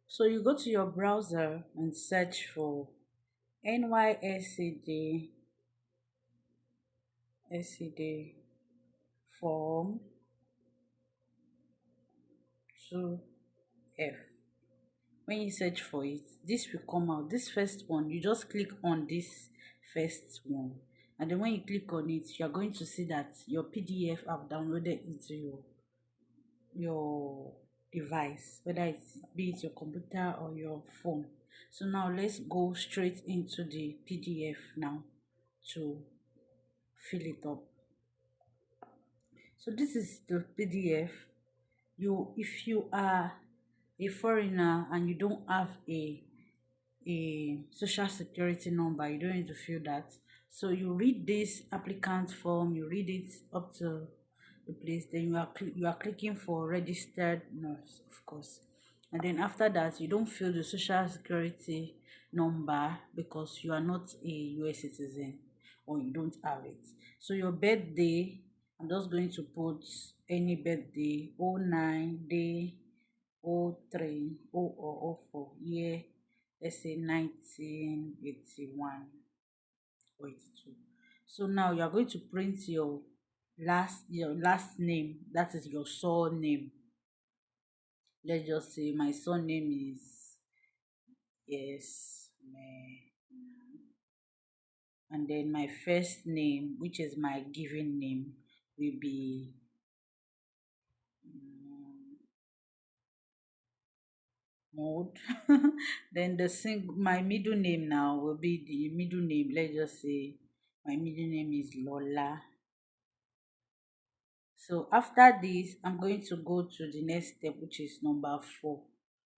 So you go to your browser and search for NYSED Form 2F. When you search for it, this will come out. This first one, you just click on this first one, and then when you click on it, you are going to see that your PDF have downloaded into your device, whether it's be it your computer or your phone. So now let's go straight into the PDF now to fill it up. So this is the PDF. If you are a foreigner and you don't have a social security number, you don't need to fill that. So you read this applicant form, you read it up to the place, then you are clicking for registered nurse, of course. And then after that, you don't fill the social security number because you are not a US citizen or you don't have it. So your birthday, I'm just going to put any birthday, 09 day, 03 or 04 year, let's say 1981 or 82. So now you are going to print your last name, that is your surname. Let's just say my surname is yes me, and then my first name, which is my given name, will be mm, mode. Then my middle name now will be the middle name. Let's just say my middle name is Lola. So after this, I'm going to go to the next step, which is number 4.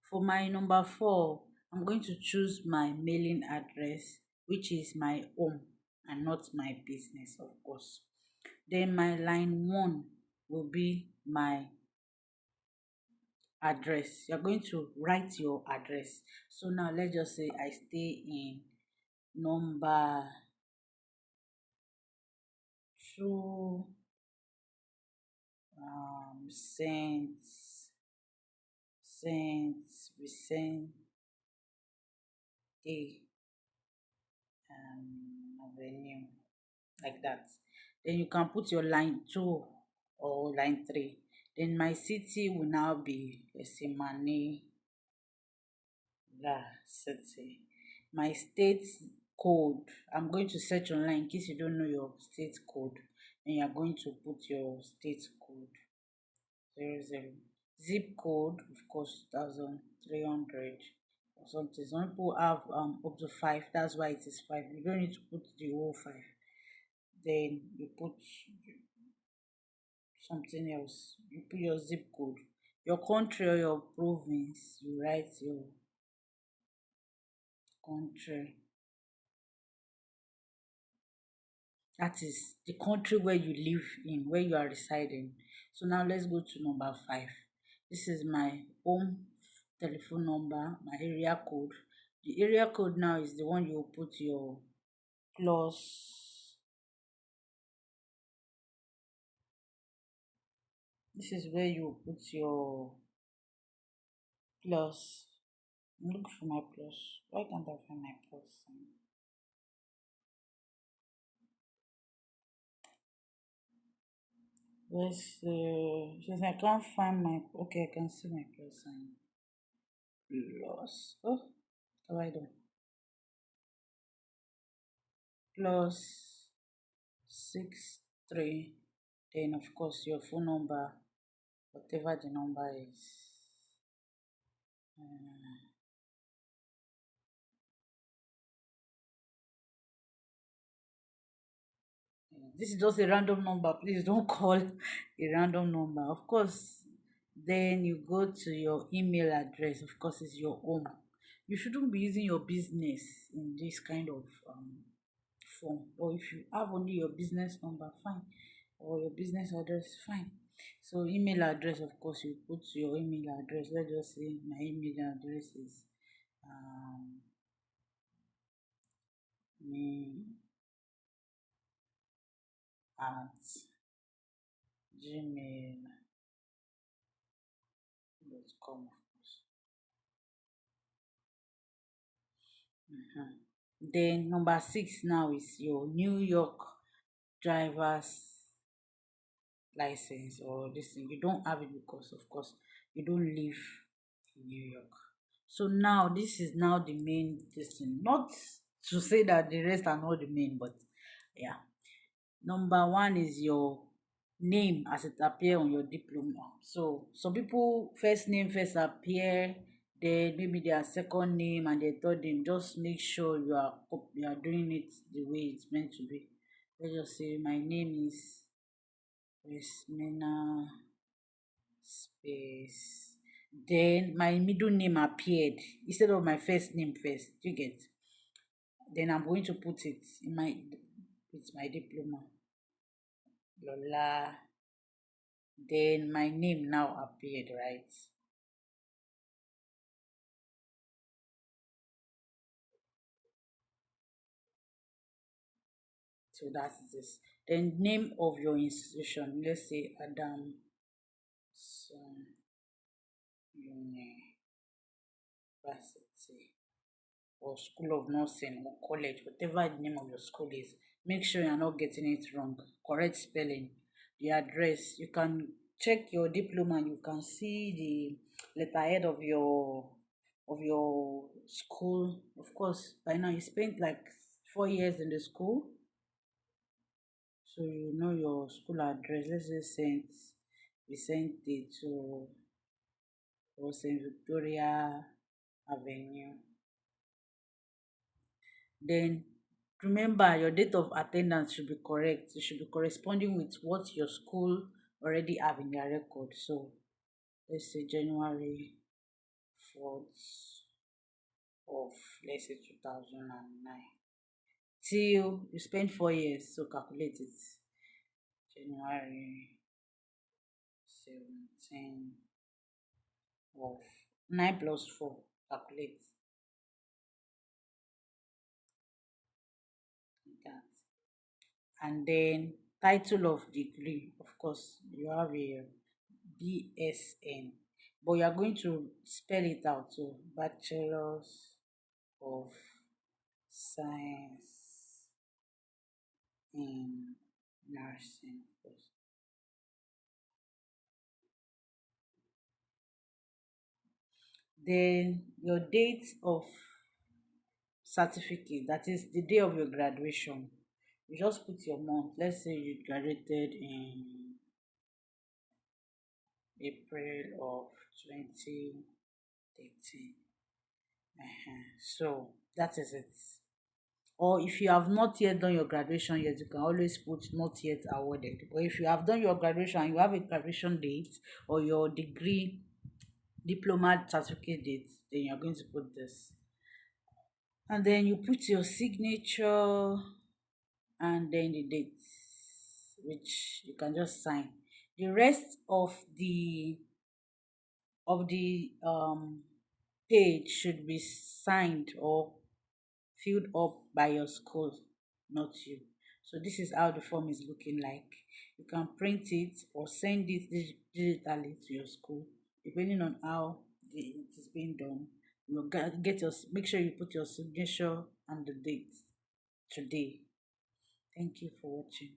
For my number 4, I'm going to choose my mailing address, which is my home and not my business, of course. Then my line 1 will be my address. You're going to write your address. So now let's just say I stay in number 2, Saint Vincent A Avenue, like that. Then you can put your line 2 or line 3. Then my city will now be, let's say, Manila City. My state code, I'm going to search online in case you don't know your state code. And you are going to put your state code 00. Zip code, of course, 2300 or something. Some people have up to 5. That's why it is 5. You don't need to put the whole 5. Then you put something else. You put your zip code, your country or your province. You write your country. That is the country where you live in, where you are residing. So now let's go to number 5. This is my home telephone number, my area code. The area code now is the one you put your plus. This is where you put your plus. Look for my plus. Why can't I find my plus? Since I can't find my, okay, I can see my plus sign. Plus, oh, how I do? Plus 63. Then of course your phone number, whatever the number is. Uh, this is just a random number. Please don't call a random number. Of course, then you go to your email address. Of course, it's your home. You shouldn't be using your business in this kind of form. Or if you have only your business number, fine. Or your business address, fine. So email address, of course, you put your email address. Let's just say my email address is um, me at gmail.com, of course. Mhm. Then number six now is your New York driver's license, or this thing. You don't have it because, of course, you don't live in New York. So now this is now the main this thing. Not to say that the rest are not the main, but yeah. Number one is your name as it appear on your diploma. So some people first name first appear, then maybe their second name and their third name. Just make sure you are doing it the way it's meant to be. Let's just say my name is Resmina space. Then my middle name appeared instead of my first name first. Do you get? Then I'm going to put it in my with my diploma. Lola. Then my name now appeared, right? So that's this. Then name of your institution. Let's say Adam University or School of Nursing or college, whatever the name of your school is. Make sure you're not getting it wrong. Correct spelling. The address. You can check your diploma and you can see the letterhead of your school. Of course, by now you spent like 4 years in the school, so you know your school address. Let's say Vicente to or Saint Victoria Avenue. Then remember your date of attendance should be correct. It should be corresponding with what your school already have in their record. So let's say January 4th of, let's say, 2009 till you spend 4 years. So calculate it. January 17 of 9 plus 4. Calculate that. And then title of degree, of course, you have a BSN, but you are going to spell it out. So Bachelor's of Science in Nursing. Of course. Then your date of certificate, that is the day of your graduation. You just put your month. Let's say you graduated in April of 2013. So that is it. Or if you have not yet done your graduation yet, you can always put not yet awarded. But if you have done your graduation and you have a graduation date or your degree diploma certificate date, then you're going to put this. And then you put your signature and then the dates, which you can just sign. The rest of the page should be signed or filled up by your school, not you. So this is how the form is looking like. You can print it or send it digitally to your school, depending on how it is being done. You get your make sure you put your signature and the date today. Thank you for watching.